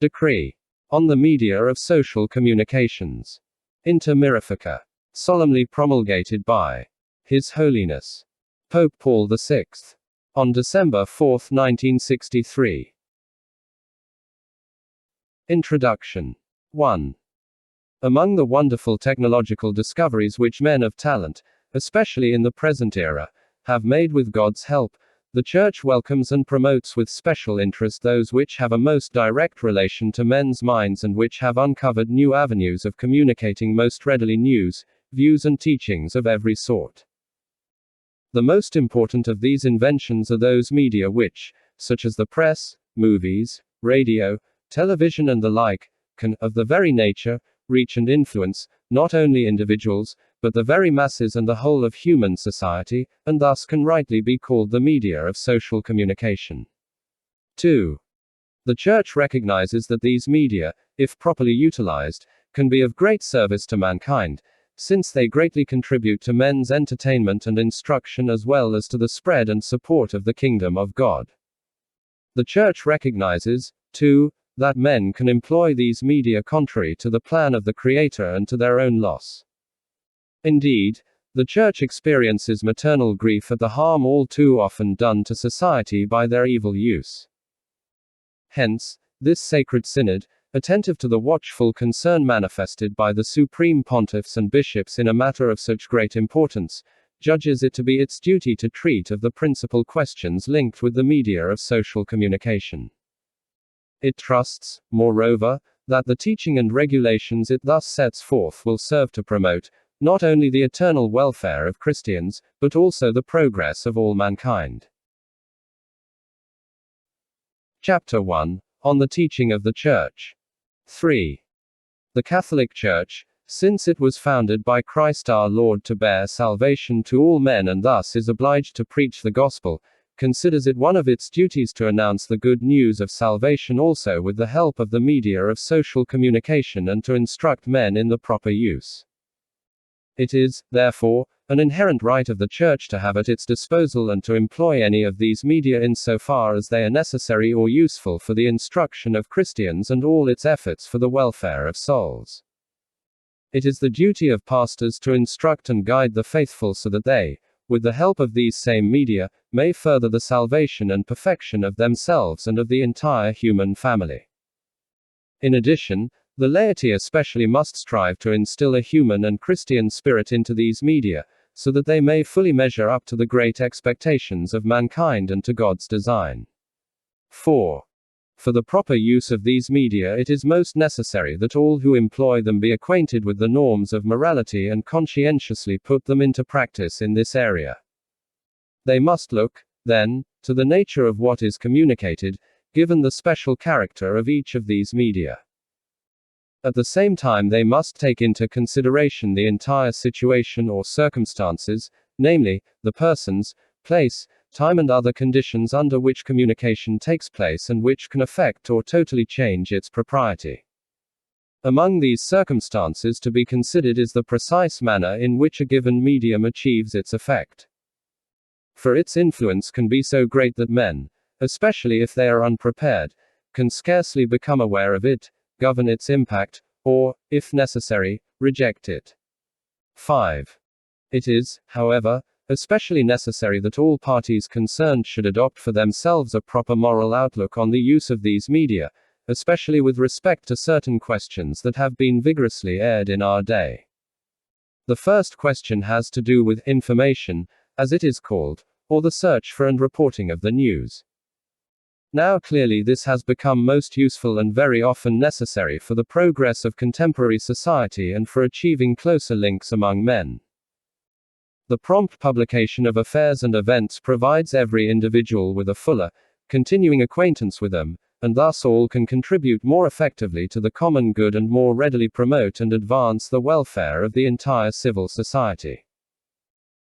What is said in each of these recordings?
Decree on the media of social communications. Inter Mirifica. Solemnly promulgated by His Holiness Pope Paul VI. On December 4, 1963. Introduction. 1. Among the wonderful technological discoveries which men of talent, especially in the present era, have made with God's help, the Church welcomes and promotes with special interest those which have a most direct relation to men's minds and which have uncovered new avenues of communicating most readily news, views and teachings of every sort. The most important of these inventions are those media which, such as the press, movies, radio, television and the like, can, of the very nature, reach and influence, not only individuals, but the very masses and the whole of human society, and thus can rightly be called the media of social communication. 2. The Church recognizes that these media, if properly utilized, can be of great service to mankind, since they greatly contribute to men's entertainment and instruction as well as to the spread and support of the kingdom of God. The Church recognizes, too, that men can employ these media contrary to the plan of the Creator and to their own loss. Indeed, the Church experiences maternal grief at the harm all too often done to society by their evil use. Hence, this sacred synod, attentive to the watchful concern manifested by the Supreme Pontiffs and Bishops in a matter of such great importance, judges it to be its duty to treat of the principal questions linked with the media of social communication. It trusts, moreover, that the teaching and regulations it thus sets forth will serve to promote, not only the eternal welfare of Christians, but also the progress of all mankind. Chapter 1. On the teaching of the Church. 3. The Catholic Church, since it was founded by Christ our Lord to bear salvation to all men and thus is obliged to preach the gospel, considers it one of its duties to announce the good news of salvation also with the help of the media of social communication and to instruct men in the proper use. It is, therefore, an inherent right of the Church to have at its disposal and to employ any of these media insofar as they are necessary or useful for the instruction of Christians and all its efforts for the welfare of souls. It is the duty of pastors to instruct and guide the faithful so that they, with the help of these same media, may further the salvation and perfection of themselves and of the entire human family. In addition, the laity especially must strive to instill a human and Christian spirit into these media, so that they may fully measure up to the great expectations of mankind and to God's design. 4. For the proper use of these media it is most necessary that all who employ them be acquainted with the norms of morality and conscientiously put them into practice in this area. They must look, then, to the nature of what is communicated, given the special character of each of these media. At the same time they must take into consideration the entire situation or circumstances, namely, the persons, place, time and other conditions under which communication takes place and which can affect or totally change its propriety. Among these circumstances to be considered is the precise manner in which a given medium achieves its effect. For its influence can be so great that men, especially if they are unprepared, can scarcely become aware of it, govern its impact, or, if necessary, reject it. 5. It is, however, especially necessary that all parties concerned should adopt for themselves a proper moral outlook on the use of these media, especially with respect to certain questions that have been vigorously aired in our day. The first question has to do with information, as it is called, or the search for and reporting of the news. Now clearly this has become most useful and very often necessary for the progress of contemporary society and for achieving closer links among men. The prompt publication of affairs and events provides every individual with a fuller, continuing acquaintance with them, and thus all can contribute more effectively to the common good and more readily promote and advance the welfare of the entire civil society.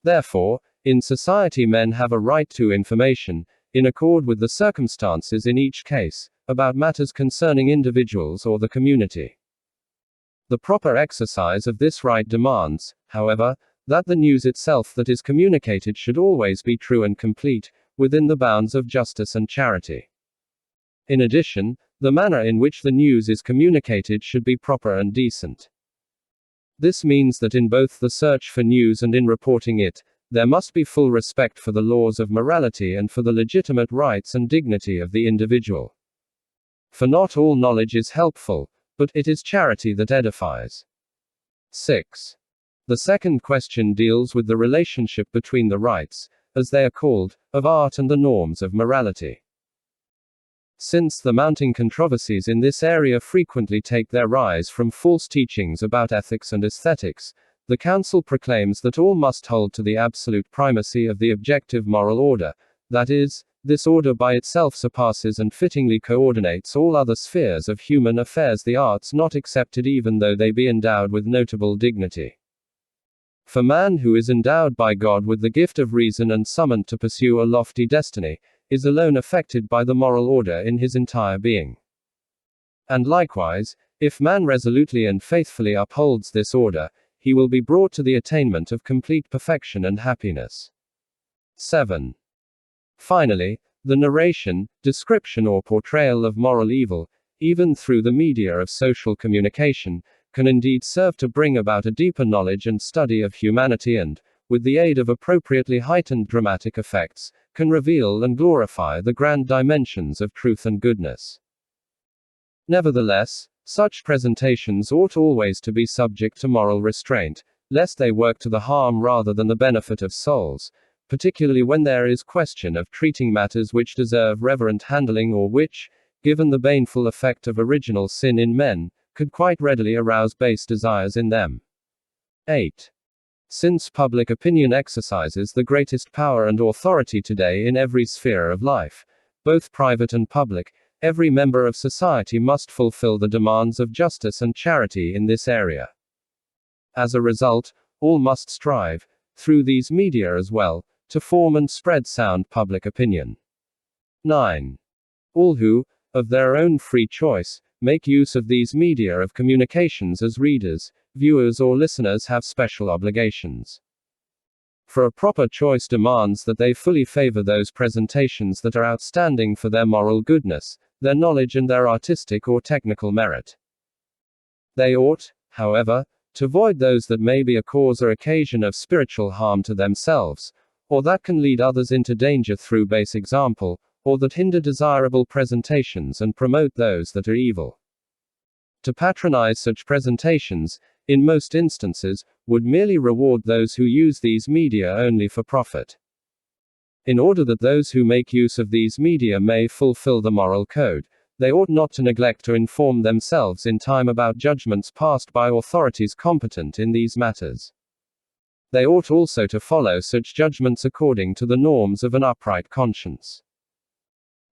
Therefore, in society men have a right to information, in accord with the circumstances in each case, about matters concerning individuals or the community. The proper exercise of this right demands, however, that the news itself that is communicated should always be true and complete, within the bounds of justice and charity. In addition, The manner in which the news is communicated should be proper and decent. This means that in both the search for news and in reporting it, there must be full respect for the laws of morality and for the legitimate rights and dignity of the individual. For not all knowledge is helpful, but it is charity that edifies. 6. The second question deals with the relationship between the rights, as they are called, of art and the norms of morality. Since the mounting controversies in this area frequently take their rise from false teachings about ethics and aesthetics, the Council proclaims that all must hold to the absolute primacy of the objective moral order, that is, this order by itself surpasses and fittingly coordinates all other spheres of human affairs, the arts not excepted, even though they be endowed with notable dignity. For man, who is endowed by God with the gift of reason and summoned to pursue a lofty destiny, is alone affected by the moral order in his entire being. And likewise, if man resolutely and faithfully upholds this order, he will be brought to the attainment of complete perfection and happiness. 7. Finally, the narration, description or portrayal of moral evil, even through the media of social communication, can indeed serve to bring about a deeper knowledge and study of humanity and, with the aid of appropriately heightened dramatic effects, can reveal and glorify the grand dimensions of truth and goodness. Nevertheless, such presentations ought always to be subject to moral restraint, lest they work to the harm rather than the benefit of souls, particularly when there is question of treating matters which deserve reverent handling or which, given the baneful effect of original sin in men, could quite readily arouse base desires in them. 8. Since public opinion exercises the greatest power and authority today in every sphere of life, both private and public, every member of society must fulfill the demands of justice and charity in this area. As a result, all must strive, through these media as well, to form and spread sound public opinion. 9. All who, of their own free choice, make use of these media of communications as readers, viewers or listeners have special obligations. For a proper choice demands that they fully favor those presentations that are outstanding for their moral goodness, their knowledge and their artistic or technical merit. They ought, however, to avoid those that may be a cause or occasion of spiritual harm to themselves, or that can lead others into danger through base example, or that hinder desirable presentations and promote those that are evil. To patronize such presentations, in most instances, would merely reward those who use these media only for profit. In order that those who make use of these media may fulfill the moral code, they ought not to neglect to inform themselves in time about judgments passed by authorities competent in these matters. They ought also to follow such judgments according to the norms of an upright conscience,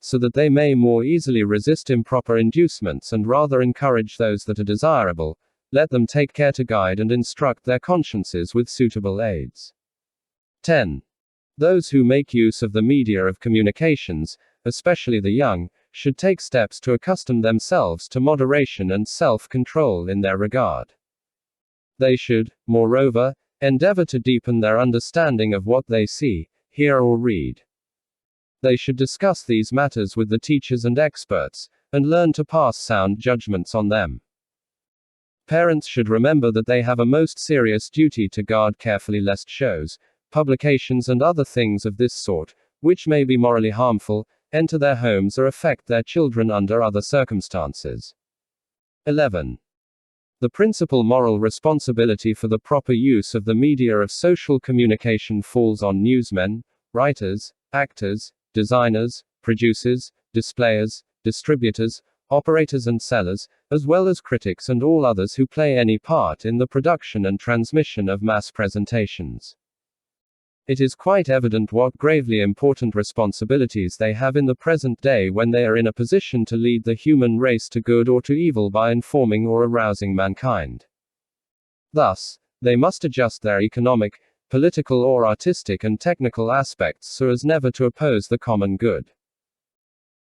so that they may more easily resist improper inducements and rather encourage those that are desirable. Let them take care to guide and instruct their consciences with suitable aids. 10. Those who make use of the media of communications, especially the young, should take steps to accustom themselves to moderation and self-control in their regard. They should, moreover, endeavor to deepen their understanding of what they see, hear or read. They should discuss these matters with the teachers and experts, and learn to pass sound judgments on them. Parents should remember that they have a most serious duty to guard carefully lest shows, publications and other things of this sort, which may be morally harmful, enter their homes or affect their children under other circumstances. 11. The principal moral responsibility for the proper use of the media of social communication falls on newsmen, writers, actors, designers, producers, displayers, distributors, operators and sellers, as well as critics and all others who play any part in the production and transmission of mass presentations. It is quite evident what gravely important responsibilities they have in the present day when they are in a position to lead the human race to good or to evil by informing or arousing mankind. Thus, they must adjust their economic, political or artistic and technical aspects so as never to oppose the common good.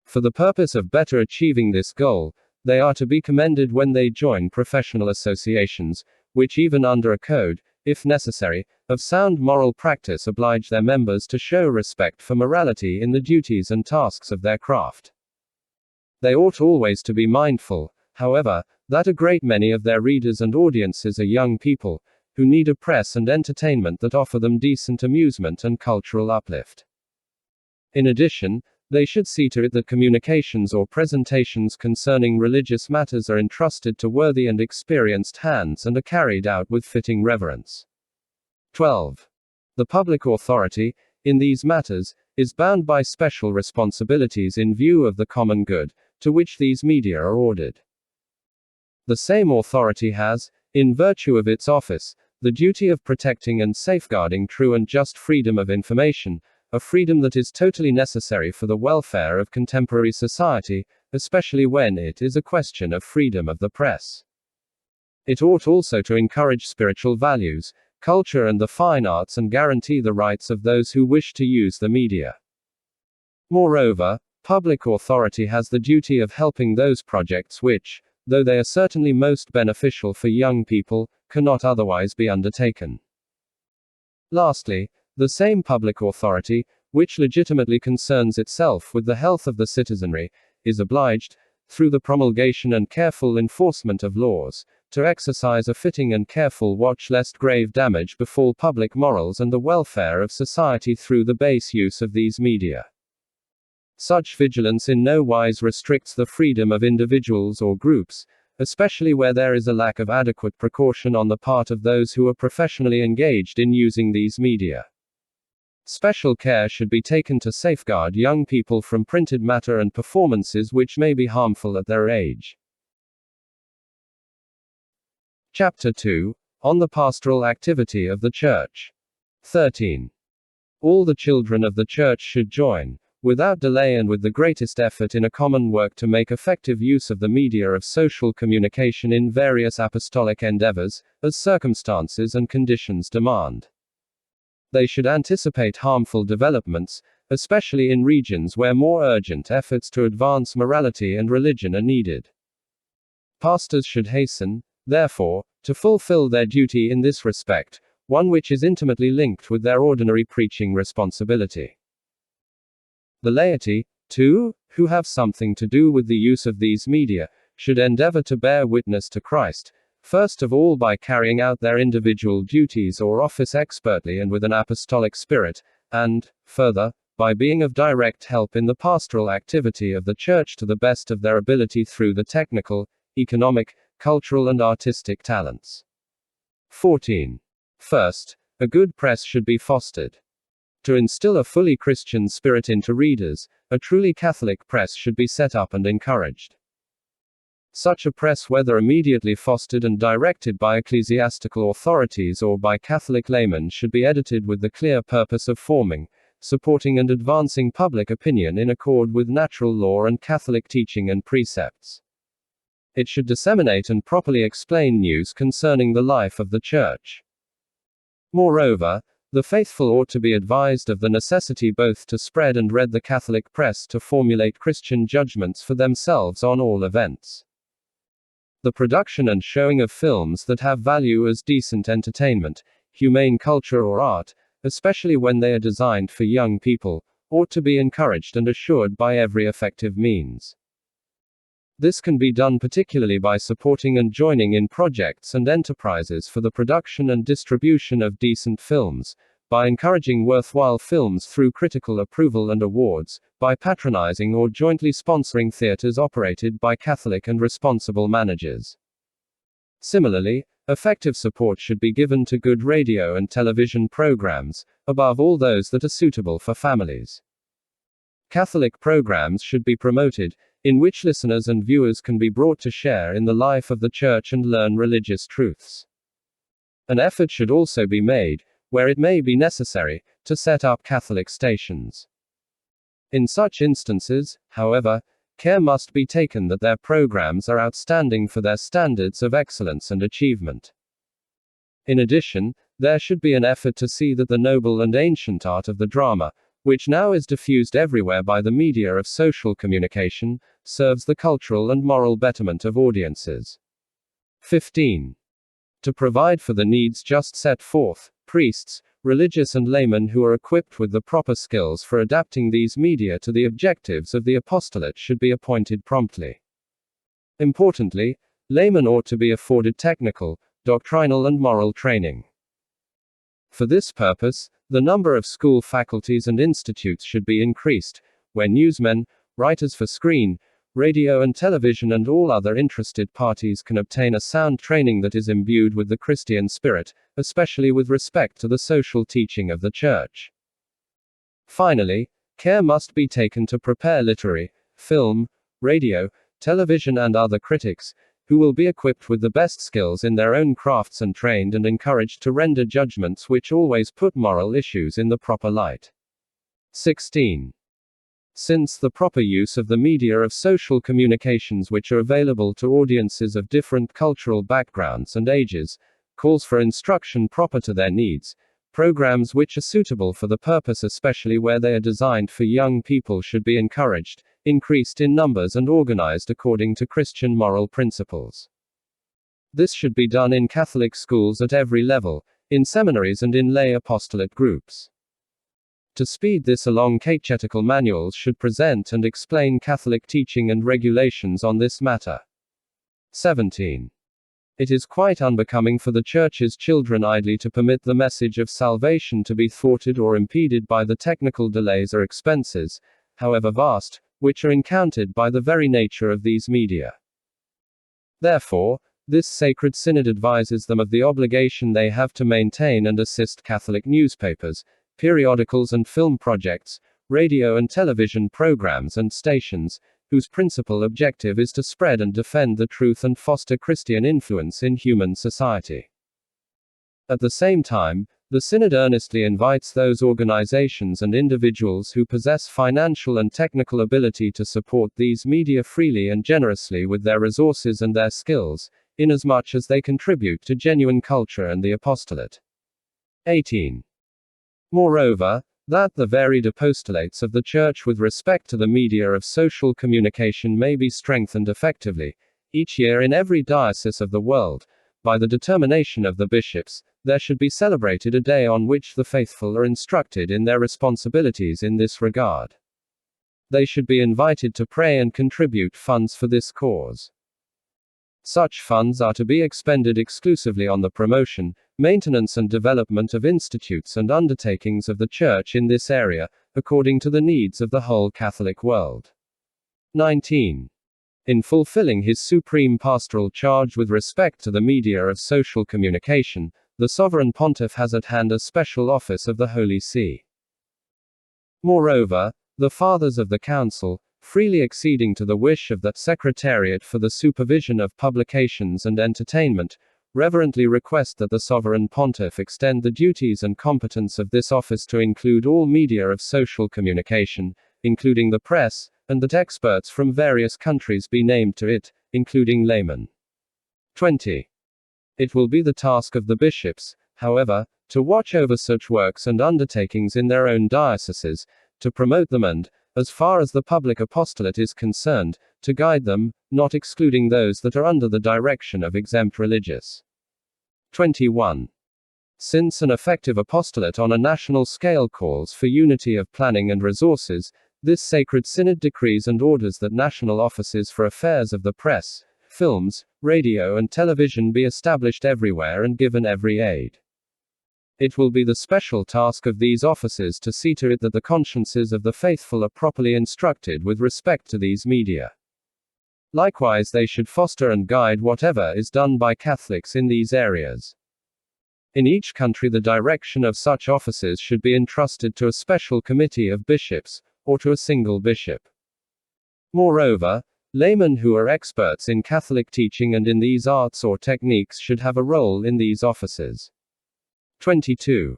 For the purpose of better achieving this goal, they are to be commended when they join professional associations, which even under a code, if necessary, of sound moral practice oblige their members to show respect for morality in the duties and tasks of their craft. They ought always to be mindful, however, that a great many of their readers and audiences are young people, who need a press and entertainment that offer them decent amusement and cultural uplift. In addition, they should see to it that communications or presentations concerning religious matters are entrusted to worthy and experienced hands and are carried out with fitting reverence. 12. The public authority, in these matters, is bound by special responsibilities in view of the common good, to which these media are ordered. The same authority has, in virtue of its office, the duty of protecting and safeguarding true and just freedom of information, a freedom that is totally necessary for the welfare of contemporary society, especially when it is a question of freedom of the press. It ought also to encourage spiritual values, culture and the fine arts and guarantee the rights of those who wish to use the media. Moreover, public authority has the duty of helping those projects which, though they are certainly most beneficial for young people, cannot otherwise be undertaken. Lastly, the same public authority, which legitimately concerns itself with the health of the citizenry, is obliged, through the promulgation and careful enforcement of laws, to exercise a fitting and careful watch lest grave damage befall public morals and the welfare of society through the base use of these media. Such vigilance in no wise restricts the freedom of individuals or groups, especially where there is a lack of adequate precaution on the part of those who are professionally engaged in using these media. Special care should be taken to safeguard young people from printed matter and performances which may be harmful at their age. Chapter 2, on the pastoral activity of the Church. 13. All the children of the Church should join, without delay and with the greatest effort, in a common work to make effective use of the media of social communication in various apostolic endeavors, as circumstances and conditions demand. They should anticipate harmful developments, especially in regions where more urgent efforts to advance morality and religion are needed. Pastors should hasten, therefore, to fulfill their duty in this respect, one which is intimately linked with their ordinary preaching responsibility. The laity, too, who have something to do with the use of these media, should endeavor to bear witness to Christ, first of all by carrying out their individual duties or office expertly and with an apostolic spirit, and, further, by being of direct help in the pastoral activity of the Church to the best of their ability through the technical, economic, cultural and artistic talents. 14. First, a good press should be fostered. To instill a fully Christian spirit into readers, a truly Catholic press should be set up and encouraged. Such a press, whether immediately fostered and directed by ecclesiastical authorities or by Catholic laymen, should be edited with the clear purpose of forming, supporting and advancing public opinion in accord with natural law and Catholic teaching and precepts. It should disseminate and properly explain news concerning the life of the Church. Moreover, the faithful ought to be advised of the necessity both to spread and read the Catholic press to formulate Christian judgments for themselves on all events. The production and showing of films that have value as decent entertainment, humane culture or art, especially when they are designed for young people, ought to be encouraged and assured by every effective means. This can be done particularly by supporting and joining in projects and enterprises for the production and distribution of decent films, by encouraging worthwhile films through critical approval and awards, by patronizing or jointly sponsoring theaters operated by Catholic and responsible managers. Similarly, effective support should be given to good radio and television programs, above all those that are suitable for families. Catholic programs should be promoted, in which listeners and viewers can be brought to share in the life of the Church and learn religious truths. An effort should also be made, where it may be necessary, to set up Catholic stations. In such instances, however, care must be taken that their programs are outstanding for their standards of excellence and achievement. In addition, there should be an effort to see that the noble and ancient art of the drama, which now is diffused everywhere by the media of social communication, serves the cultural and moral betterment of audiences. 15. To provide for the needs just set forth, priests, religious and laymen who are equipped with the proper skills for adapting these media to the objectives of the apostolate should be appointed promptly. Importantly, laymen ought to be afforded technical, doctrinal and moral training. For this purpose, the number of school faculties and institutes should be increased, where newsmen, writers for screen, radio and television and all other interested parties can obtain a sound training that is imbued with the Christian spirit, especially with respect to the social teaching of the Church. Finally, care must be taken to prepare literary, film, radio, television and other critics, who will be equipped with the best skills in their own crafts and trained and encouraged to render judgments which always put moral issues in the proper light. 16. Since the proper use of the media of social communications which are available to audiences of different cultural backgrounds and ages, calls for instruction proper to their needs, programs which are suitable for the purpose especially where they are designed for young people should be encouraged, increased in numbers and organized according to Christian moral principles. This should be done in Catholic schools at every level, in seminaries and in lay apostolate groups. To speed this along, catechetical manuals should present and explain Catholic teaching and regulations on this matter. 17. It is quite unbecoming for the Church's children idly to permit the message of salvation to be thwarted or impeded by the technical delays or expenses, however vast, which are encountered by the very nature of these media. Therefore, this Sacred Synod advises them of the obligation they have to maintain and assist Catholic newspapers, periodicals and film projects, radio and television programs and stations, whose principal objective is to spread and defend the truth and foster Christian influence in human society. At the same time, the Synod earnestly invites those organizations and individuals who possess financial and technical ability to support these media freely and generously with their resources and their skills, inasmuch as they contribute to genuine culture and the apostolate. 18. Moreover, that the varied apostolates of the Church with respect to the media of social communication may be strengthened effectively, each year in every diocese of the world, by the determination of the bishops, there should be celebrated a day on which the faithful are instructed in their responsibilities in this regard. They should be invited to pray and contribute funds for this cause. Such funds are to be expended exclusively on the promotion, maintenance and development of institutes and undertakings of the Church in this area, according to the needs of the whole Catholic world. 19. In fulfilling his supreme pastoral charge with respect to the media of social communication, the Sovereign Pontiff has at hand a special office of the Holy See. Moreover, the Fathers of the Council, freely acceding to the wish of that Secretariat for the supervision of publications and entertainment, reverently request that the Sovereign Pontiff extend the duties and competence of this office to include all media of social communication, including the press, and that experts from various countries be named to it, including laymen. 20. It will be the task of the bishops, however, to watch over such works and undertakings in their own dioceses, to promote them and, as far as the public apostolate is concerned, to guide them, not excluding those that are under the direction of exempt religious. 21. Since an effective apostolate on a national scale calls for unity of planning and resources, this Sacred Synod decrees and orders that national offices for affairs of the press, films, radio and television be established everywhere and given every aid. It will be the special task of these offices to see to it that the consciences of the faithful are properly instructed with respect to these media. Likewise, they should foster and guide whatever is done by Catholics in these areas. In each country, the direction of such offices should be entrusted to a special committee of bishops, or to a single bishop. Moreover, laymen who are experts in Catholic teaching and in these arts or techniques should have a role in these offices. 22.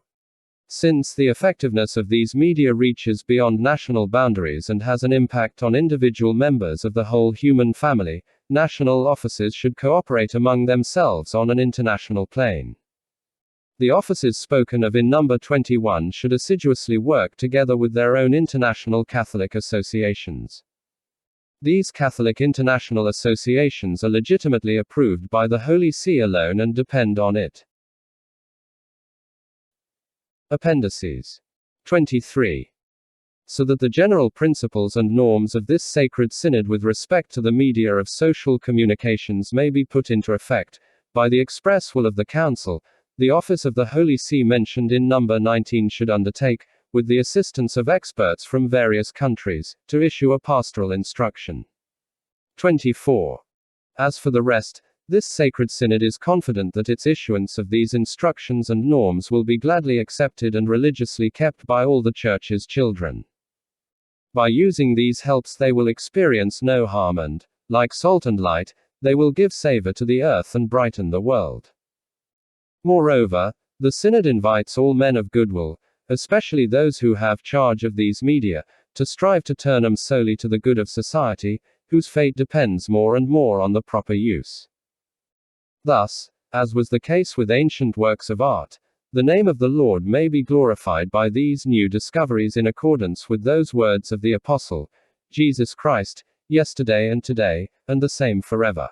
Since the effectiveness of these media reaches beyond national boundaries and has an impact on individual members of the whole human family, national offices should cooperate among themselves on an international plane. The offices spoken of in number 21 should assiduously work together with their own international Catholic associations. These Catholic international associations are legitimately approved by the Holy See alone and depend on it. Appendices. 23. So that the general principles and norms of this sacred synod with respect to the media of social communications may be put into effect, by the express will of the Council, the office of the Holy See mentioned in number 19 should undertake, with the assistance of experts from various countries, to issue a pastoral instruction. 24. As for the rest, this sacred synod is confident that its issuance of these instructions and norms will be gladly accepted and religiously kept by all the Church's children. By using these helps they will experience no harm and, like salt and light, they will give savor to the earth and brighten the world. Moreover, the Synod invites all men of goodwill, especially those who have charge of these media, to strive to turn them solely to the good of society, whose fate depends more and more on the proper use. Thus, as was the case with ancient works of art, the name of the Lord may be glorified by these new discoveries in accordance with those words of the Apostle, Jesus Christ, yesterday and today, and the same forever.